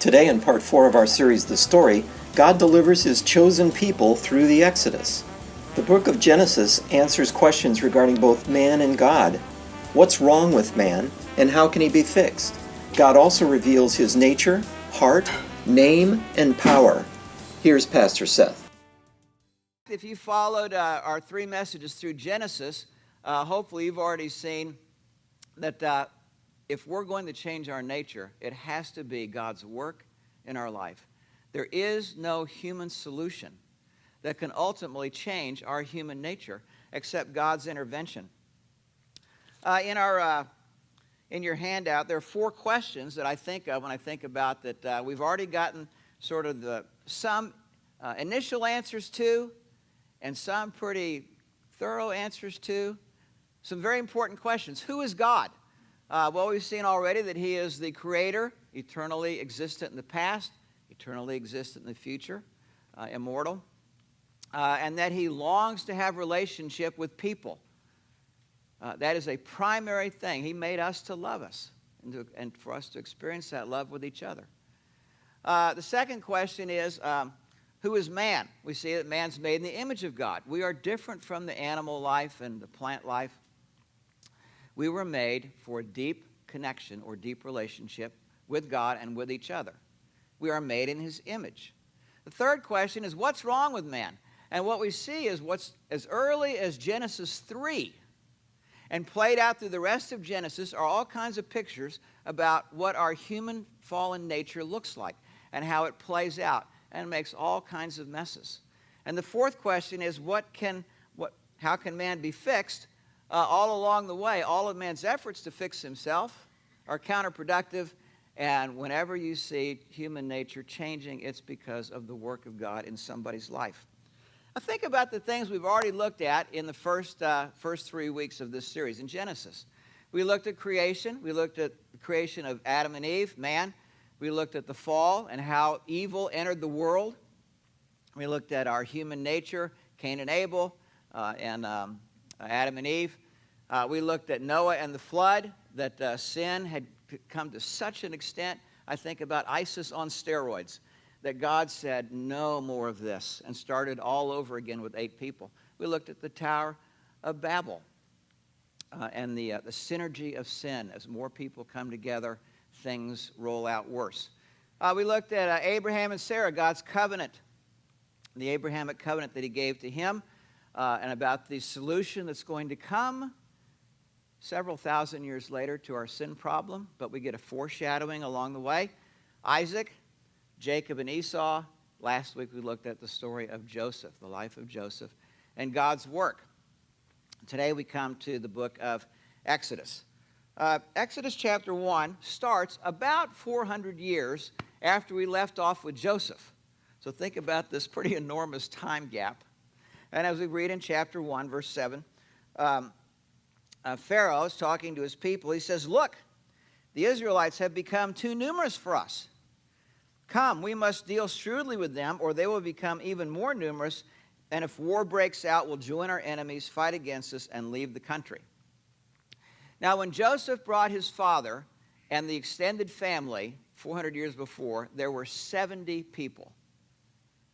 Today, in part 4 of our series, The Story, God delivers his chosen people through the Exodus. The book of Genesis answers questions regarding both man and God. What's wrong with man, and how can he be fixed? God also reveals his nature, heart, name, and power. Here's Pastor Seth. If you followed our 3 messages through Genesis, hopefully you've already seen that if we're going to change our nature, it has to be God's work in our life. There is no human solution that can ultimately change our human nature except God's intervention. In your handout, there are 4 questions that I think of when I think about that we've already gotten sort of some initial answers to and some pretty thorough answers to. Some very important questions. Who is God? Well, we've seen already that he is the creator, eternally existent in the past, eternally existent in the future, immortal, and that he longs to have relationship with people. That is a primary thing. He made us to love us and for us to experience that love with each other. The second question is, who is man? We see that man's made in the image of God. We are different from the animal life and the plant life. We were made for a deep connection or deep relationship with God and with each other. We are made in his image. The third question is, what's wrong with man? And what we see is what's as early as Genesis 3 and played out through the rest of Genesis are all kinds of pictures about what our human fallen nature looks like and how it plays out and makes all kinds of messes. And the fourth question is, how can man be fixed? All along the way, all of man's efforts to fix himself are counterproductive, and whenever you see human nature changing, it's because of the work of God in somebody's life. Now think about the things we've already looked at in the first 3 weeks of this series in Genesis. We looked at creation. We looked at the creation of Adam and Eve, man. We looked at the fall and how evil entered the world. We looked at our human nature, Cain and Abel, and Adam and Eve. We looked at Noah and the flood, that sin had come to such an extent, I think about ISIS on steroids, that God said, no more of this, and started all over again with 8 people. We looked at the Tower of Babel and the synergy of sin. As more people come together, things roll out worse. We looked at Abraham and Sarah, God's covenant, the Abrahamic covenant that he gave to him, and about the solution that's going to come several thousand years later to our sin problem, but we get a foreshadowing along the way. Isaac, Jacob and Esau. Last week we looked at the story of Joseph, the life of Joseph, and God's work. Today we come to the book of Exodus. Exodus chapter 1 starts about 400 years after we left off with Joseph. So think about this pretty enormous time gap. And as we read in chapter 1, verse 7, Pharaoh is talking to his people. He says, look, the Israelites have become too numerous for us. Come, we must deal shrewdly with them, or they will become even more numerous, and if war breaks out, we'll join our enemies, fight against us, and leave the country. Now, when Joseph brought his father and the extended family 400 years before, there were 70 people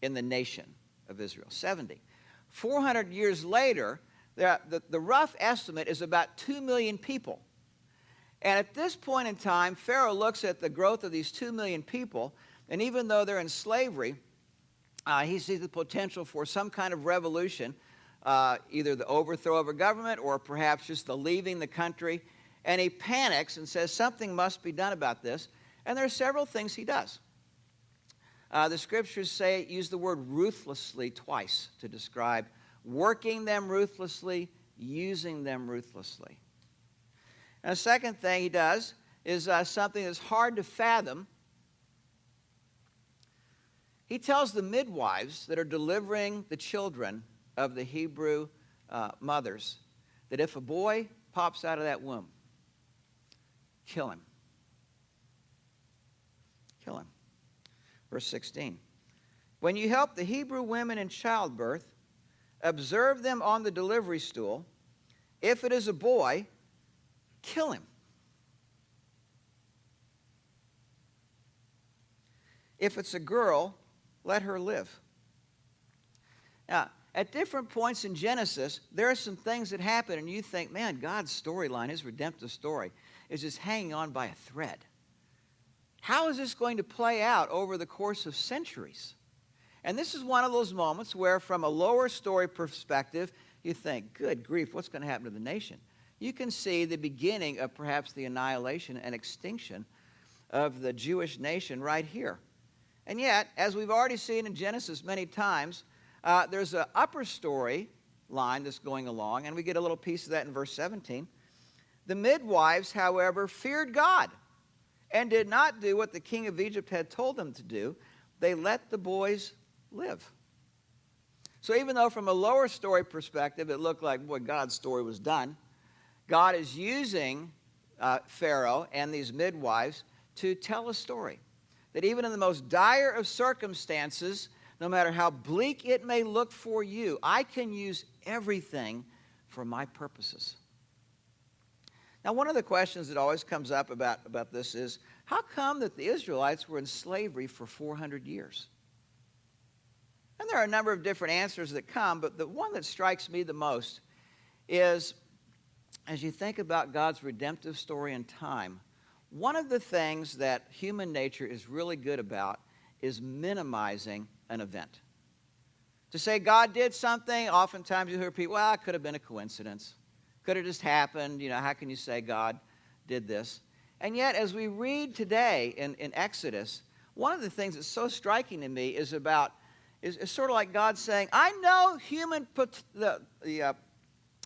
in the nation of Israel. 70. 400 years later, the rough estimate is about 2 million people. And at this point in time, Pharaoh looks at the growth of these 2 million people, and even though they're in slavery, he sees the potential for some kind of revolution, either the overthrow of a government or perhaps just the leaving the country. And he panics and says something must be done about this. And there are several things he does. The scriptures use the word ruthlessly twice to describe working them ruthlessly, using them ruthlessly. And the second thing he does is something that's hard to fathom. He tells the midwives that are delivering the children of the Hebrew mothers that if a boy pops out of that womb, kill him. Kill him. Verse 16. When you help the Hebrew women in childbirth, observe them on the delivery stool. If it is a boy, kill him. If it's a girl, let her live. Now, at different points in Genesis, there are some things that happen, and you think, man, God's storyline, his redemptive story, is just hanging on by a thread. How is this going to play out over the course of centuries? And this is one of those moments where, from a lower story perspective, you think, good grief, what's going to happen to the nation? You can see the beginning of perhaps the annihilation and extinction of the Jewish nation right here. And yet, as we've already seen in Genesis many times, there's an upper story line that's going along, and we get a little piece of that in verse 17. The midwives, however, feared God and did not do what the king of Egypt had told them to do. They let the boys live. So even though from a lower story perspective it looked like, boy, God's story was done, God is using Pharaoh and these midwives to tell a story. That even in the most dire of circumstances, no matter how bleak it may look for you, I can use everything for my purposes. Now, one of the questions that always comes up about this is, how come that the Israelites were in slavery for 400 years? And there are a number of different answers that come, but the one that strikes me the most is, as you think about God's redemptive story in time, one of the things that human nature is really good about is minimizing an event. To say God did something, oftentimes you hear people, well, it could have been a coincidence. Could have just happened. You know, how can you say God did this? And yet, as we read today in Exodus, one of the things that's so striking to me is sort of like God saying, I know the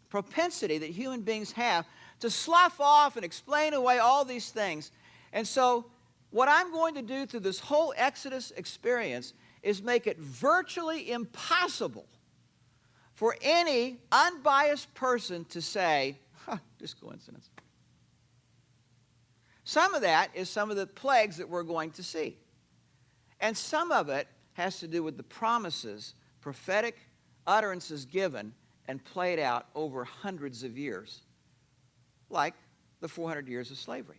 propensity that human beings have to slough off and explain away all these things. And so what I'm going to do through this whole Exodus experience is make it virtually impossible for any unbiased person to say, just coincidence. Some of that is some of the plagues that we're going to see. And some of it has to do with the promises, prophetic utterances given and played out over hundreds of years, like the 400 years of slavery.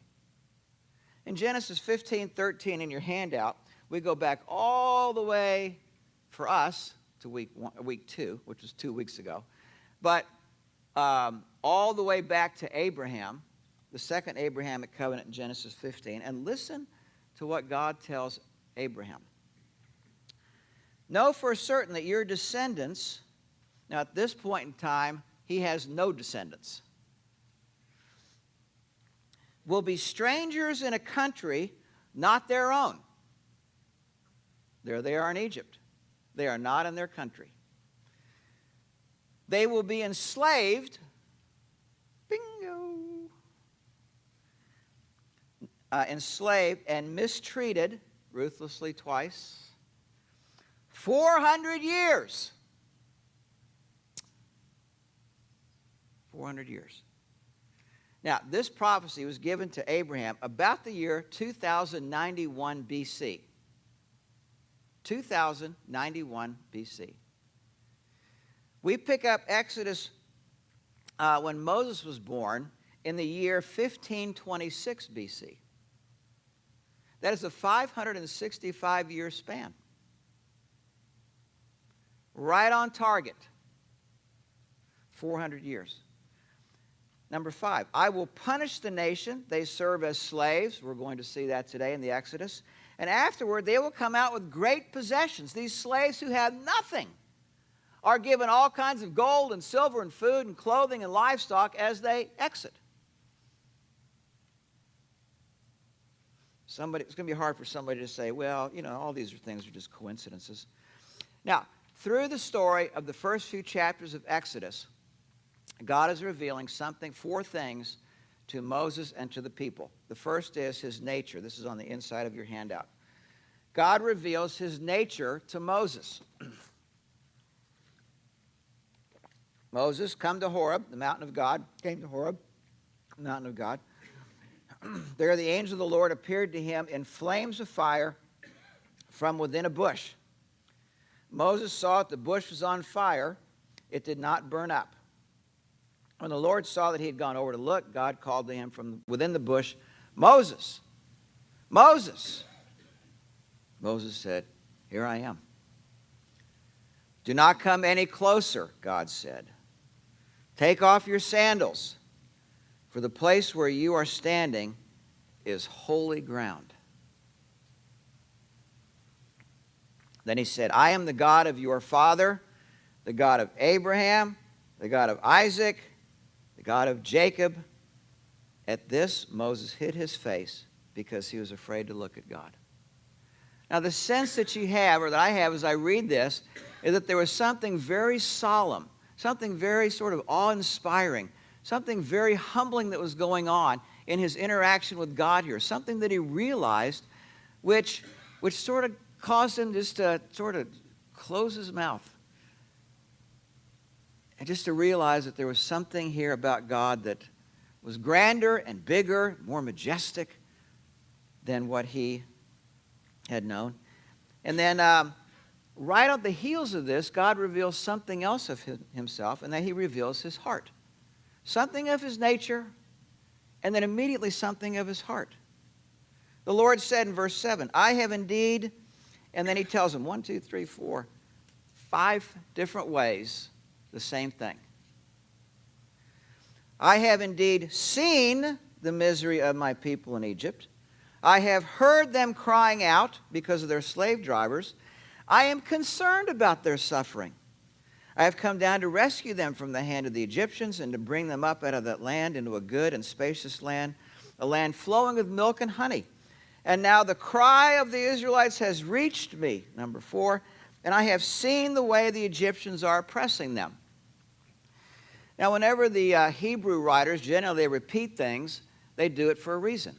In Genesis 15:13 in your handout, we go back all the way, for us, to week 2, which was 2 weeks ago, but all the way back to Abraham, the second Abrahamic covenant in Genesis 15, and listen to what God tells Abraham. Know for certain that your descendants, now at this point in time, he has no descendants, will be strangers in a country not their own. There they are in Egypt. They are not in their country. They will be enslaved, bingo, enslaved and mistreated ruthlessly twice, 400 years. 400 years. Now, this prophecy was given to Abraham about the year 2091 BC. 2091 BC. We pick up Exodus when Moses was born in the year 1526 BC. That is a 565-year span. Right on target. 400 years. Number 5, I will punish the nation. They serve as slaves. We're going to see that today in the Exodus. And afterward, they will come out with great possessions. These slaves who have nothing are given all kinds of gold and silver and food and clothing and livestock as they exit. It's going to be hard for somebody to say, well, you know, all these things are just coincidences. Now, through the story of the first few chapters of Exodus, God is revealing 4 things to Moses and to the people. The first is his nature. This is on the inside of your handout. God reveals his nature to Moses. Moses, come to Horeb, the mountain of God. Came to Horeb, the mountain of God. There the angel of the Lord appeared to him in flames of fire from within a bush. Moses saw that the bush was on fire. It did not burn up. When the Lord saw that he had gone over to look, God called to him from within the bush, Moses, Moses. Moses said, "Here I am." "Do not come any closer," God said. "Take off your sandals, for the place where you are standing is holy ground." Then he said, "I am the God of your father, the God of Abraham, the God of Isaac, the God of Jacob." At this, Moses hid his face because he was afraid to look at God. Now, the sense that you have, or that I have as I read this, is that there was something very solemn, something very sort of awe-inspiring, something very humbling that was going on in his interaction with God here, something that he realized which sort of caused him just to sort of close his mouth and just to realize that there was something here about God that was grander and bigger, more majestic than what he had known. And then right on the heels of this, God reveals something else of himself, and that he reveals his heart. Something of his nature, and then immediately something of his heart. The Lord said in verse 7, "I have indeed," and then he tells him 1, 2, 3, 4, 5 different ways the same thing. "I have indeed seen the misery of my people in Egypt. I have heard them crying out because of their slave drivers. I am concerned about their suffering. I have come down to rescue them from the hand of the Egyptians and to bring them up out of that land into a good and spacious land, a land flowing with milk and honey. And now the cry of the Israelites has reached me," number 4, "and I have seen the way the Egyptians are oppressing them." Now, whenever the Hebrew writers, generally they repeat things, they do it for a reason.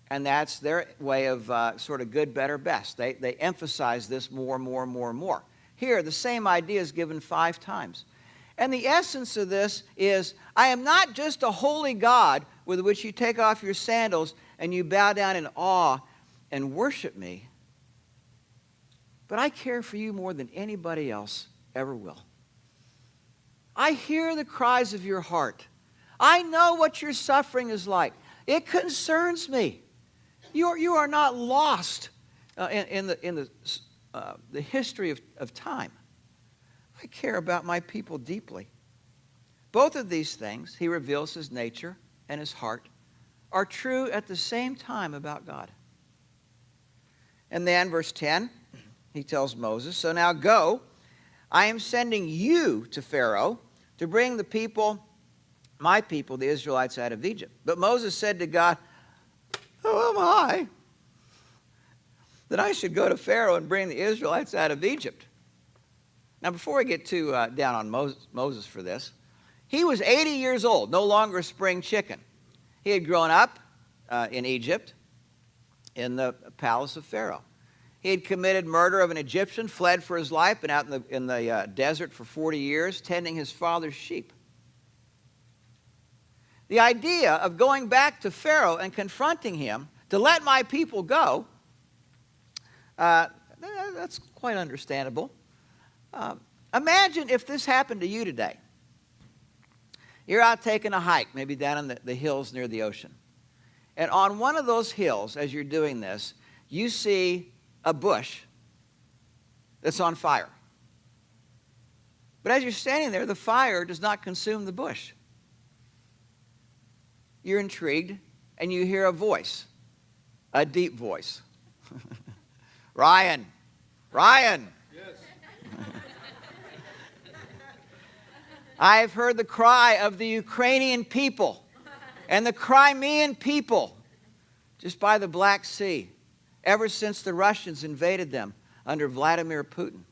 And that's their way of sort of good, better, best. They emphasize this more. Here, the same idea is given 5 times. And the essence of this is, I am not just a holy God with which you take off your sandals and you bow down in awe and worship me, but I care for you more than anybody else ever will. I hear the cries of your heart. I know what your suffering is like. It concerns me. You are not lost in the history of time. I care about my people deeply. Both of these things, he reveals his nature and his heart, are true at the same time about God. And then, verse 10, he tells Moses, "So now go, I am sending you to Pharaoh to bring the people, my people, the Israelites, out of Egypt." But Moses said to God, "Who am I that I should go to Pharaoh and bring the Israelites out of Egypt?" Now, before we get too down on Moses for this, he was 80 years old, no longer a spring chicken. He had grown up in Egypt in the palace of Pharaoh. He had committed murder of an Egyptian, fled for his life, been out in the desert for 40 years, tending his father's sheep. The idea of going back to Pharaoh and confronting him to let my people go, that's quite understandable. Imagine if this happened to you today. You're out taking a hike, maybe down in the hills near the ocean. And on one of those hills, as you're doing this, you see a bush that's on fire. But as you're standing there, the fire does not consume the bush. You're intrigued, and you hear a voice, a deep voice. Ryan. Yes. "I have heard the cry of the Ukrainian people and the Crimean people just by the Black Sea, ever since the Russians invaded them under Vladimir Putin.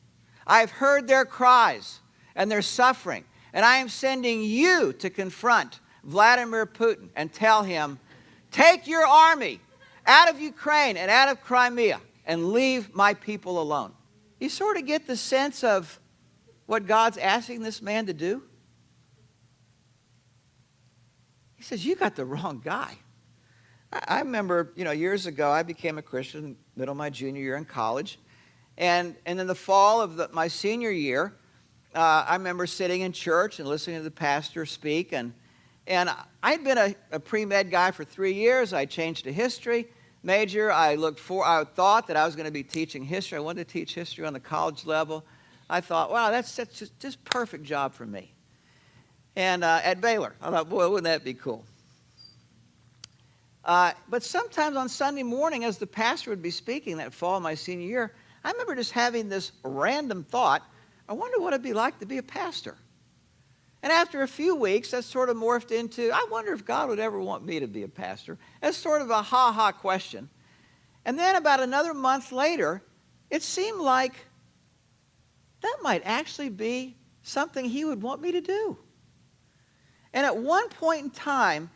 I have heard their cries and their suffering, and I am sending you to confront Vladimir Putin and tell him, take your army out of Ukraine and out of Crimea and leave my people alone." You sort of get the sense of what God's asking this man to do? He says, you got the wrong guy. I remember, years ago, I became a Christian middle of my junior year in college. And in the fall of my senior year, I remember sitting in church and listening to the pastor speak. And I'd been a pre-med guy for 3 years. I changed to history. major. I thought that I was going to be teaching history. I wanted to teach history on the college level. I thought, wow, that's just perfect job for me. And at Baylor, I thought, boy, wouldn't that be cool? But sometimes on Sunday morning, as the pastor would be speaking that fall of my senior year, I remember just having this random thought, I wonder what it'd be like to be a pastor. And after a few weeks, that sort of morphed into, I wonder if God would ever want me to be a pastor. That's sort of a ha-ha question. And then about another month later, it seemed like that might actually be something he would want me to do. And at one point in time,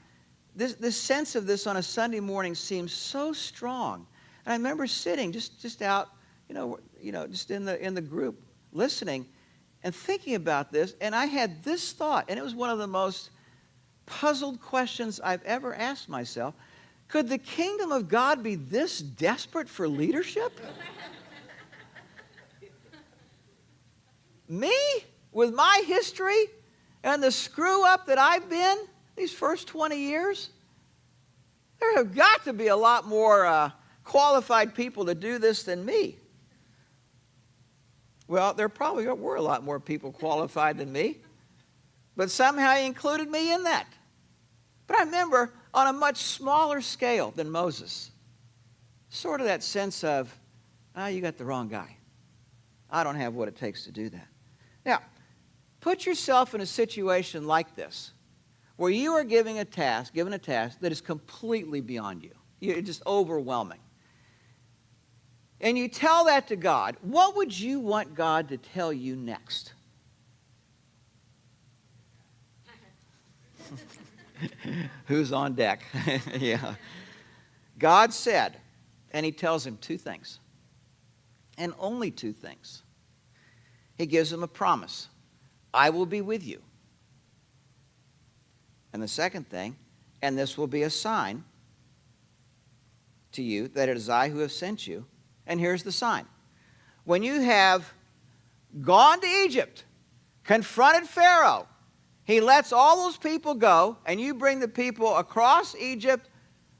this sense of this on a Sunday morning seemed so strong. And I remember sitting just out, just in the group, listening and thinking about this. And I had this thought, and it was one of the most puzzled questions I've ever asked myself. Could the kingdom of God be this desperate for leadership? Me, with my history and the screw up that I've been these first 20 years, there have got to be a lot more qualified people to do this than me. Well, there probably were a lot more people qualified than me, but somehow he included me in that. But I remember on a much smaller scale than Moses, sort of that sense of, you got the wrong guy. I don't have what it takes to do that. Now, put yourself in a situation like this, where you are given a task that is completely beyond you. It's just overwhelming. And you tell that to God. What would you want God to tell you next? Who's on deck? Yeah. God said, and he tells him two things, and only two things. He gives him a promise. I will be with you. And the second thing, and this will be a sign to you that it is I who have sent you. And here's the sign. When you have gone to Egypt, confronted Pharaoh, he lets all those people go, and you bring the people across Egypt,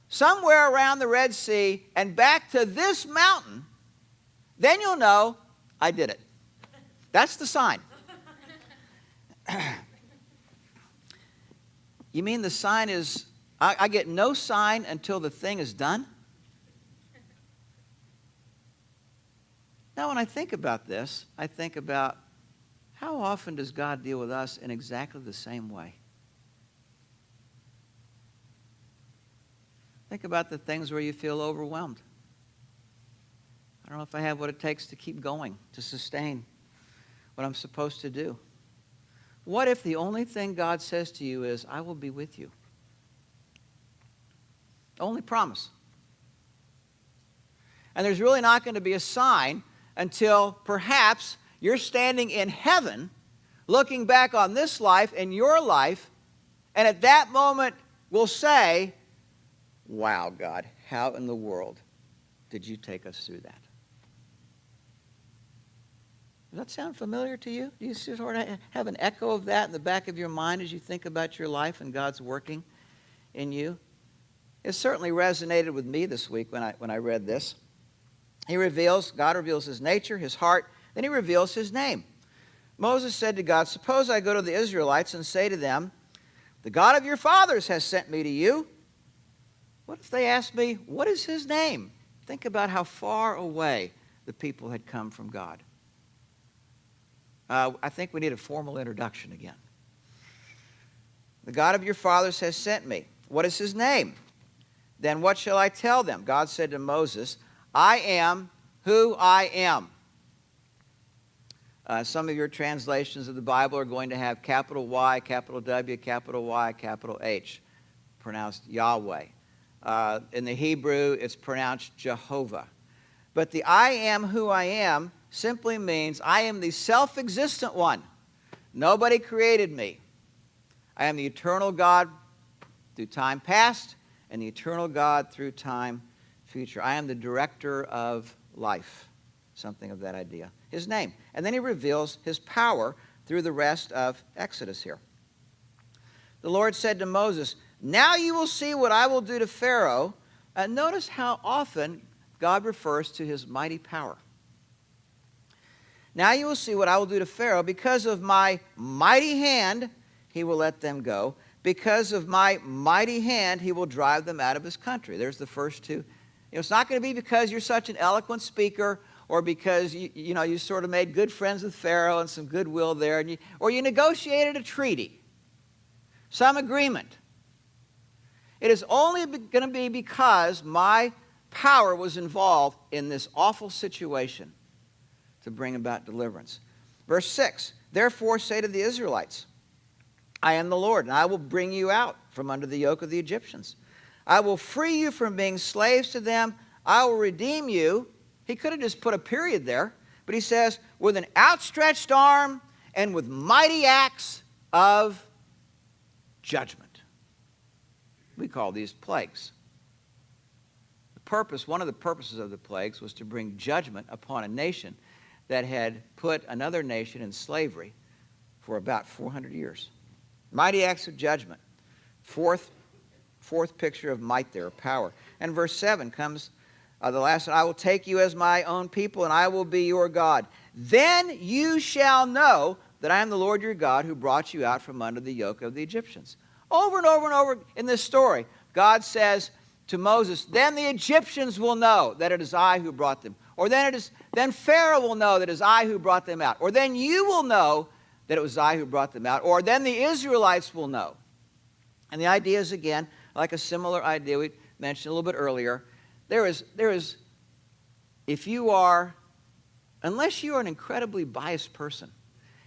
somewhere around the Red Sea, and back to this mountain, then you'll know I did it. That's the sign. You mean the sign is, I get no sign until the thing is done? Now, when I think about this, I think about how often does God deal with us in exactly the same way? Think about the things where you feel overwhelmed. I don't know if I have what it takes to keep going, to sustain what I'm supposed to do. What if the only thing God says to you is, I will be with you? Only promise. And there's really not going to be a sign until perhaps you're standing in heaven, looking back on this life and your life, and at that moment we'll say, wow, God, how in the world did you take us through that? Does that sound familiar to you? Do you sort of have an echo of that in the back of your mind as you think about your life and God's working in you? It certainly resonated with me this week when I read this. God reveals his nature, his heart, then he reveals his name. Moses said to God, suppose I go to the Israelites and say to them, the God of your fathers has sent me to you. What if they ask me, what is his name? Think about how far away the people had come from God. I think we need a formal introduction again. The God of your fathers has sent me. What is his name? Then what shall I tell them? God said to Moses, I am who I am. Some of your translations of the Bible are going to have capital Y, capital W, capital Y, capital H, pronounced Yahweh. In the Hebrew, it's pronounced Jehovah. But the I am who I am simply means I am the self-existent one. Nobody created me. I am the eternal God through time past and the eternal God through time future. I am the director of life. Something of that idea. His name. And then he reveals his power through the rest of Exodus here. The Lord said to Moses, now you will see what I will do to Pharaoh, Notice how often God refers to his mighty power. Now you will see what I will do to Pharaoh. Because of my mighty hand, he will let them go. Because of my mighty hand, he will drive them out of his country. There's the first two. It's not going to be because you're such an eloquent speaker or because you sort of made good friends with Pharaoh and some goodwill there, or you negotiated a treaty, some agreement. It is only going to be because my power was involved in this awful situation to bring about deliverance. Verse 6, therefore say to the Israelites, I am the Lord, and I will bring you out from under the yoke of the Egyptians. I will free you from being slaves to them. I will redeem you. He could have just put a period there, but he says, with an outstretched arm and with mighty acts of judgment. We call these plagues. One of the purposes of the plagues was to bring judgment upon a nation that had put another nation in slavery for about 400 years. Mighty acts of judgment. Fourth picture of might there, power. And verse 7 comes, the last one, I will take you as my own people, and I will be your God. Then you shall know that I am the Lord your God who brought you out from under the yoke of the Egyptians. Over and over and over in this story, God says to Moses, then the Egyptians will know that it is I who brought them. Or then Pharaoh will know that it is I who brought them out. Or then you will know that it was I who brought them out. Or then the Israelites will know. And the idea is, again, like a similar idea we mentioned a little bit earlier. There is, unless you are an incredibly biased person,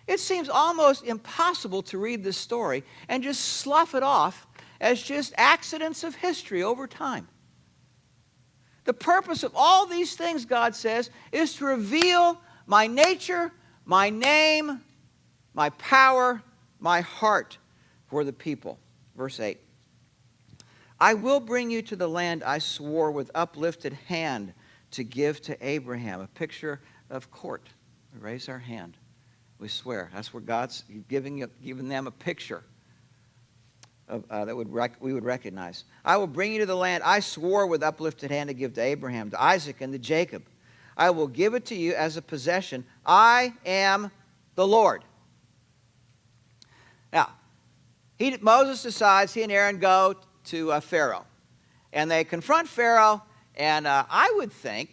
it seems almost impossible to read this story and just slough it off as just accidents of history over time. The purpose of all these things, God says, is to reveal my nature, my name, my power, my heart for the people. Verse 8. I will bring you to the land I swore with uplifted hand to give to Abraham. A picture of court. We raise our hand. We swear. That's where God's giving them a picture that we would recognize. I will bring you to the land I swore with uplifted hand to give to Abraham, to Isaac, and to Jacob. I will give it to you as a possession. I am the Lord. Now, Moses decides he and Aaron go to Pharaoh. And they confront Pharaoh, and I would think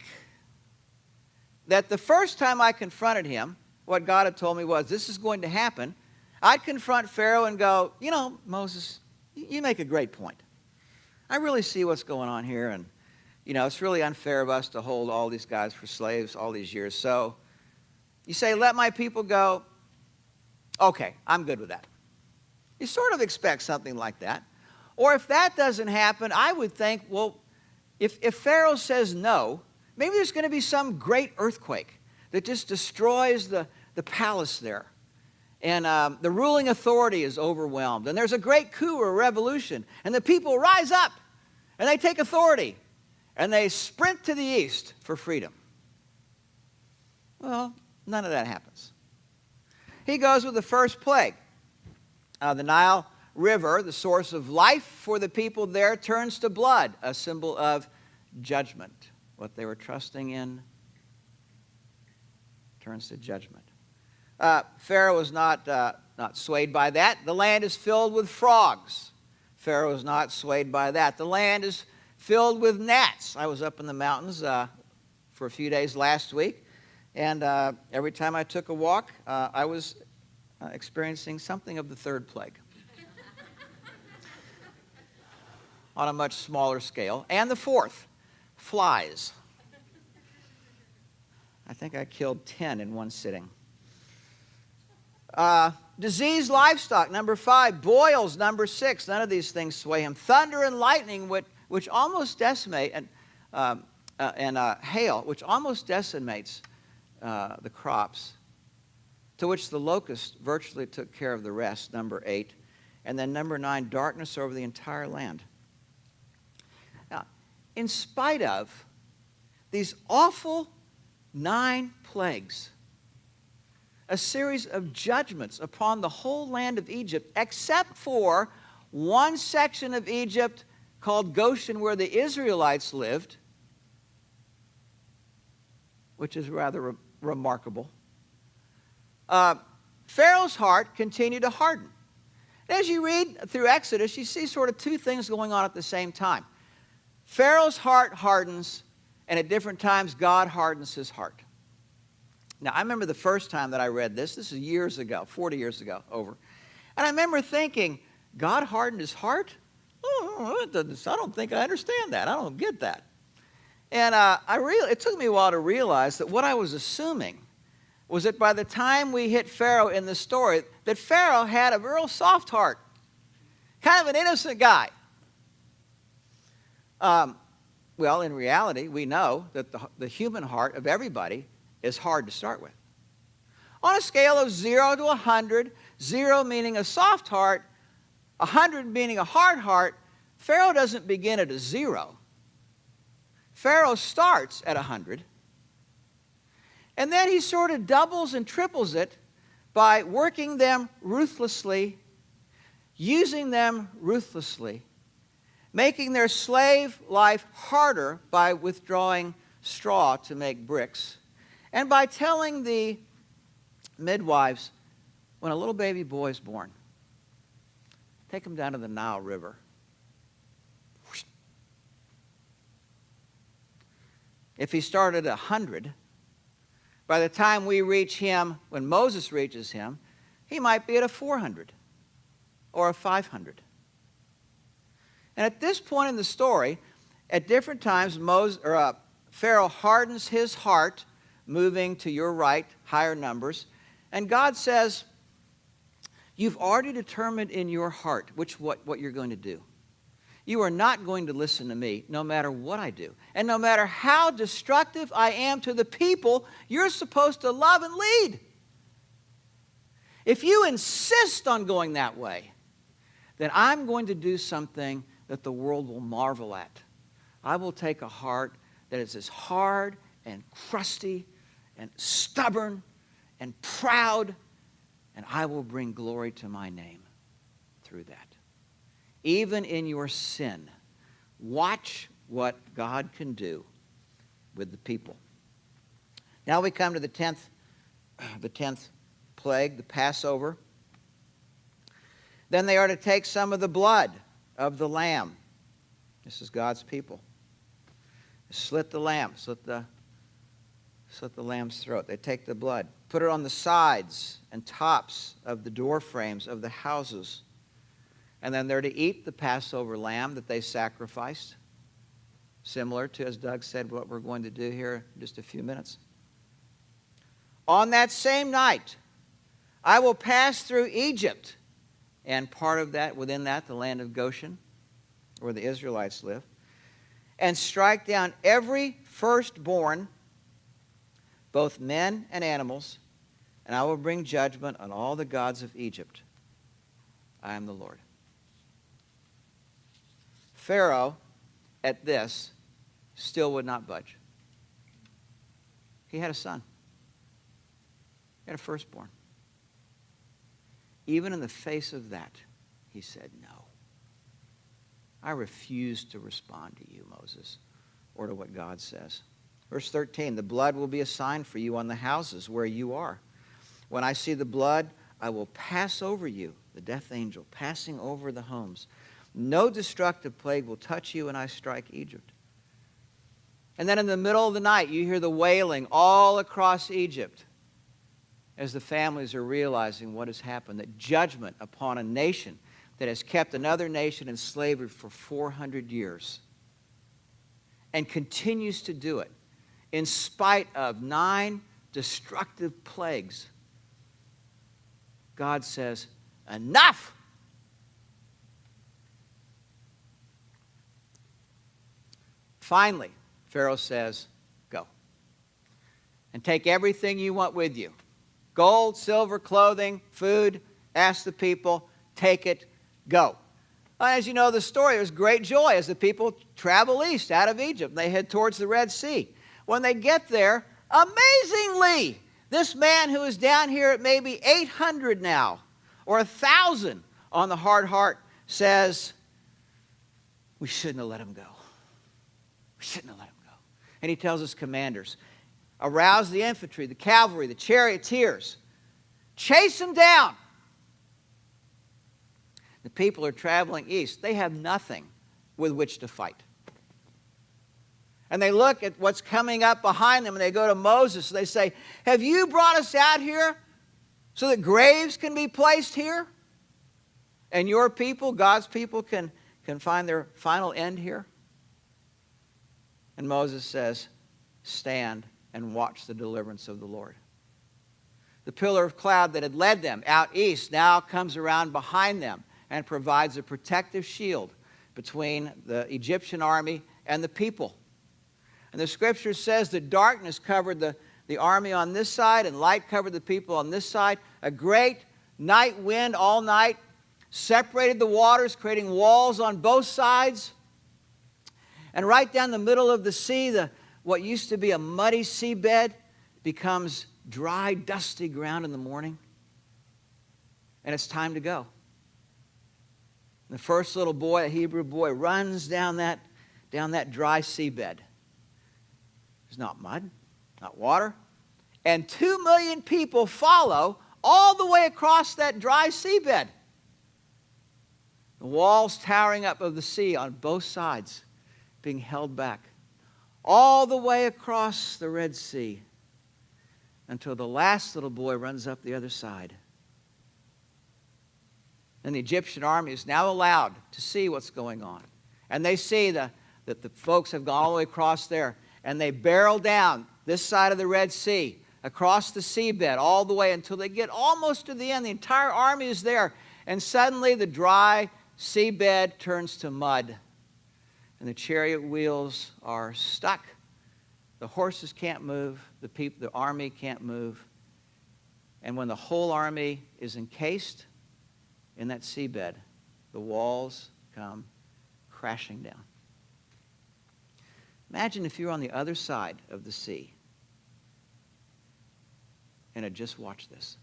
that the first time I confronted him, what God had told me was, this is going to happen. I'd confront Pharaoh and go, Moses, you make a great point. I really see what's going on here, and, it's really unfair of us to hold all these guys for slaves all these years. So you say, let my people go. Okay, I'm good with that. You sort of expect something like that. Or if that doesn't happen, I would think, well, if Pharaoh says no, maybe there's going to be some great earthquake that just destroys the palace there. And the ruling authority is overwhelmed. And there's a great coup or revolution. And the people rise up. And they take authority. And they sprint to the east for freedom. Well, none of that happens. He goes with the first plague. The Nile River, the source of life for the people there, turns to blood, a symbol of judgment. What they were trusting in turns to judgment. Pharaoh was not swayed by that. The land is filled with frogs. Pharaoh is not swayed by that. The land is filled with gnats. I was up in the mountains for a few days last week, and every time I took a walk, I was experiencing something of the third plague on a much smaller scale. And the fourth, flies. I think I killed 10 in one sitting. Diseased livestock, number 5. Boils, number 6. None of these things sway him. Thunder and lightning, which almost decimate, and hail, which almost decimates the crops, to which the locust virtually took care of the rest, number 8. And then number 9, darkness over the entire land. Now, in spite of these awful 9 plagues, a series of judgments upon the whole land of Egypt, except for one section of Egypt called Goshen, where the Israelites lived, which is rather remarkable, Pharaoh's heart continued to harden. As you read through Exodus, you see sort of two things going on at the same time. Pharaoh's heart hardens, and at different times, God hardens his heart. Now, I remember the first time that I read this. This is years ago, 40 years ago, over. And I remember thinking, God hardened his heart? Oh, I don't think I understand that. I don't get that. And it took me a while to realize that what I was assuming was that by the time we hit Pharaoh in the story, that Pharaoh had a real soft heart, kind of an innocent guy. Well, in reality, we know that the human heart of everybody is hard to start with. On a scale of 0 to 100, 0 meaning a soft heart, 100 meaning a hard heart, Pharaoh doesn't begin at a 0. Pharaoh starts at 100. And then he sort of doubles and triples it by working them ruthlessly, using them ruthlessly, making their slave life harder by withdrawing straw to make bricks, and by telling the midwives, when a little baby boy is born, take him down to the Nile River. If he started at 100, by the time we reach him, when Moses reaches him, he might be at a 400 or a 500. And at this point in the story, at different times, Pharaoh hardens his heart, moving to your right, higher numbers. And God says, you've already determined in your heart what you're going to do. You are not going to listen to me no matter what I do. And no matter how destructive I am to the people you're supposed to love and lead. If you insist on going that way, then I'm going to do something that the world will marvel at. I will take a heart that is as hard and crusty and stubborn and proud, and I will bring glory to my name through that. Even in your sin, watch what God can do with the people. Now we come to the 10th plague, the Passover. Then they are to take some of the blood of the lamb. This is God's people. Slit the lamb's throat. They take the blood, put it on the sides and tops of the door frames of the houses. And then they're to eat the Passover lamb that they sacrificed, similar to, as Doug said, what we're going to do here in just a few minutes. On that same night, I will pass through Egypt, and part of that, within that, the land of Goshen, where the Israelites live, and strike down every firstborn, both men and animals, and I will bring judgment on all the gods of Egypt. I am the Lord. Pharaoh, at this, still would not budge. He had a son. He had a firstborn. Even in the face of that, he said, no. I refuse to respond to you, Moses, or to what God says. Verse 13, the blood will be a sign for you on the houses where you are. When I see the blood, I will pass over you, the death angel, passing over the homes. No destructive plague will touch you when I strike Egypt. And then in the middle of the night, you hear the wailing all across Egypt as the families are realizing what has happened, that judgment upon a nation that has kept another nation in slavery for 400 years and continues to do it in spite of 9 destructive plagues. God says, enough! Finally, Pharaoh says, go. And take everything you want with you. Gold, silver, clothing, food. Ask the people, take it, go. As you know the story, there's great joy as the people travel east out of Egypt. They head towards the Red Sea. When they get there, amazingly, this man who is down here at maybe 800 now, or 1,000 on the hard heart, says, we shouldn't have let him go. We shouldn't have let him go. And he tells his commanders, arouse the infantry, the cavalry, the charioteers. Chase him down. The people are traveling east. They have nothing with which to fight. And they look at what's coming up behind them, and they go to Moses, and they say, have you brought us out here so that graves can be placed here? And your people, God's people, can find their final end here? And Moses says, stand and watch the deliverance of the Lord. The pillar of cloud that had led them out east now comes around behind them and provides a protective shield between the Egyptian army and the people. And the scripture says that darkness covered the army on this side and light covered the people on this side. A great night wind all night separated the waters, creating walls on both sides. And right down the middle of the sea, what used to be a muddy seabed becomes dry, dusty ground in the morning. And it's time to go. The first little boy, a Hebrew boy, runs down that dry seabed. There's not mud, not water. And 2 million people follow all the way across that dry seabed. The walls towering up of the sea on both sides, being held back all the way across the Red Sea until the last little boy runs up the other side. And the Egyptian army is now allowed to see what's going on. And they see that the folks have gone all the way across there, and they barrel down this side of the Red Sea, across the seabed, all the way until they get almost to the end. The entire army is there, and suddenly the dry seabed turns to mud, and the chariot wheels are stuck. The horses can't move. The army can't move. And when the whole army is encased in that seabed, the walls come crashing down. Imagine if you were on the other side of the sea and had just watched this.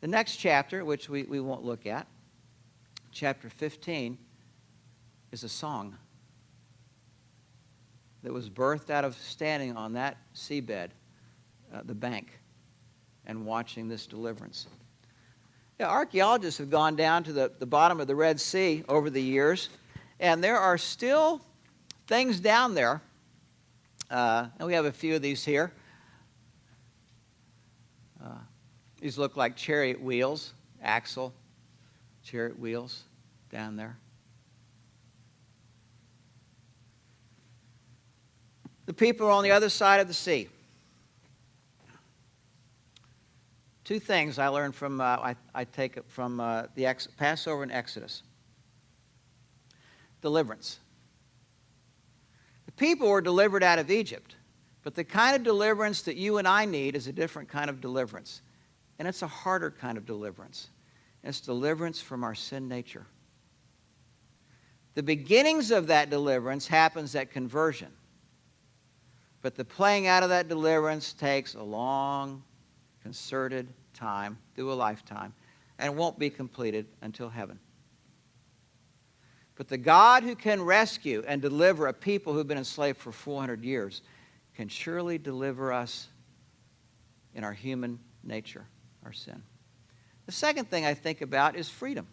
The next chapter, which we won't look at, chapter 15, is a song that was birthed out of standing on that seabed, the bank, and watching this deliverance. Yeah, archaeologists have gone down to the bottom of the Red Sea over the years, and there are still things down there. And we have a few of these here. These look like chariot wheels, axle, chariot wheels down there. The people are on the other side of the sea. Two things I learned from, I take it from the Passover and Exodus. Deliverance. The people were delivered out of Egypt, but the kind of deliverance that you and I need is a different kind of deliverance. And it's a harder kind of deliverance. And it's deliverance from our sin nature. The beginnings of that deliverance happens at conversion. But the playing out of that deliverance takes a long, concerted time, through a lifetime, and won't be completed until heaven. But the God who can rescue and deliver a people who've been enslaved for 400 years can surely deliver us in our human nature, our sin. The second thing I think about is freedom.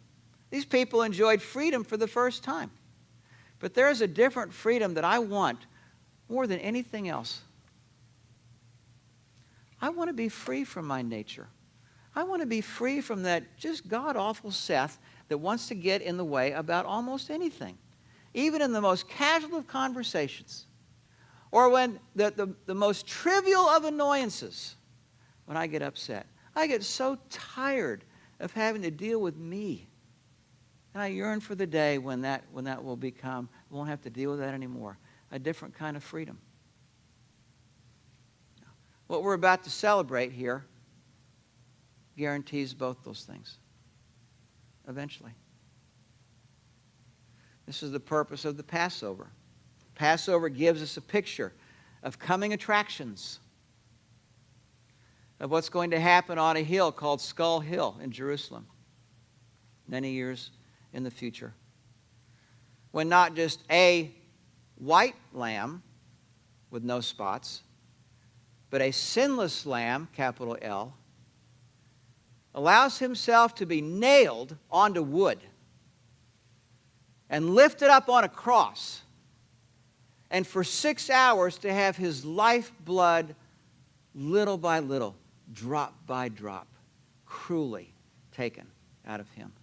These people enjoyed freedom for the first time. But there is a different freedom that I want more than anything else. I want to be free from my nature. I want to be free from that just god-awful Seth that wants to get in the way about almost anything, even in the most casual of conversations, or when the most trivial of annoyances, when I get upset. I get so tired of having to deal with me. And I yearn for the day when that will become, I won't have to deal with that anymore. A different kind of freedom. What we're about to celebrate here guarantees both those things. Eventually. This is the purpose of the Passover. Passover gives us a picture of coming attractions, of what's going to happen on a hill called Skull Hill in Jerusalem. many years in the future, when not just a white lamb with no spots, but a sinless lamb, capital L, allows himself to be nailed onto wood and lifted up on a cross, and for 6 hours to have his lifeblood, little by little, drop by drop, cruelly taken out of him.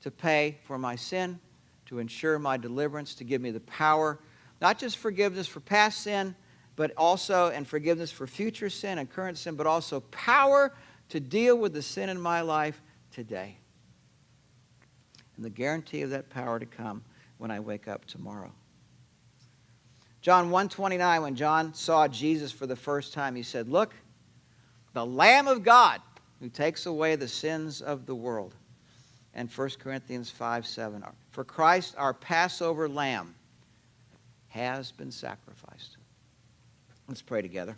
To pay for my sin, to ensure my deliverance, to give me the power, not just forgiveness for past sin, but also, and forgiveness for future sin and current sin, but also power to deal with the sin in my life today. And the guarantee of that power to come when I wake up tomorrow. John 1:29, when John saw Jesus for the first time, he said, "Look, the Lamb of God who takes away the sins of the world." And 1 Corinthians 5:7, "For Christ, our Passover lamb, has been sacrificed." Let's pray together.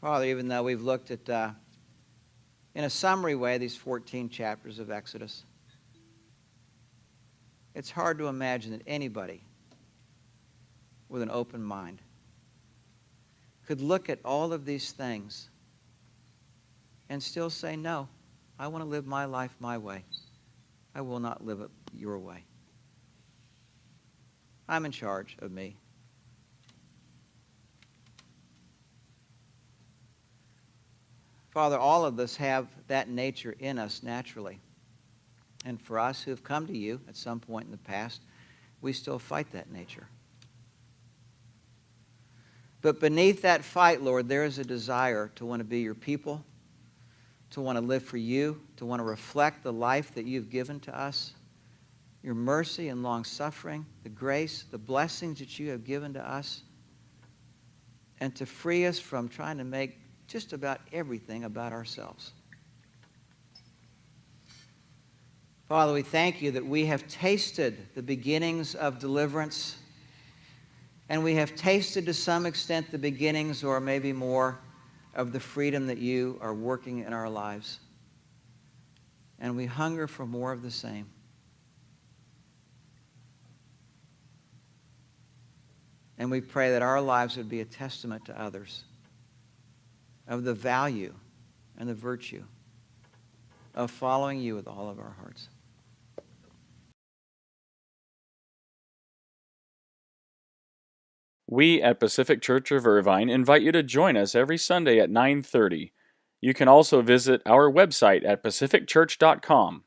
Father, even though we've looked at, in a summary way, these 14 chapters of Exodus, it's hard to imagine that anybody with an open mind could look at all of these things and still say, no, I want to live my life my way. I will not live it your way. I'm in charge of me. Father, all of us have that nature in us naturally. And for us who have come to you at some point in the past, we still fight that nature. But beneath that fight, Lord, there is a desire to want to be your people, to want to live for you, to want to reflect the life that you've given to us, your mercy and long-suffering, the grace, the blessings that you have given to us, and to free us from trying to make just about everything about ourselves. Father, we thank you that we have tasted the beginnings of deliverance, and we have tasted to some extent the beginnings, or maybe more, of the freedom that you are working in our lives. And we hunger for more of the same. And we pray that our lives would be a testament to others of the value and the virtue of following you with all of our hearts. We at Pacific Church of Irvine invite you to join us every Sunday at 9:30. You can also visit our website at pacificchurch.com.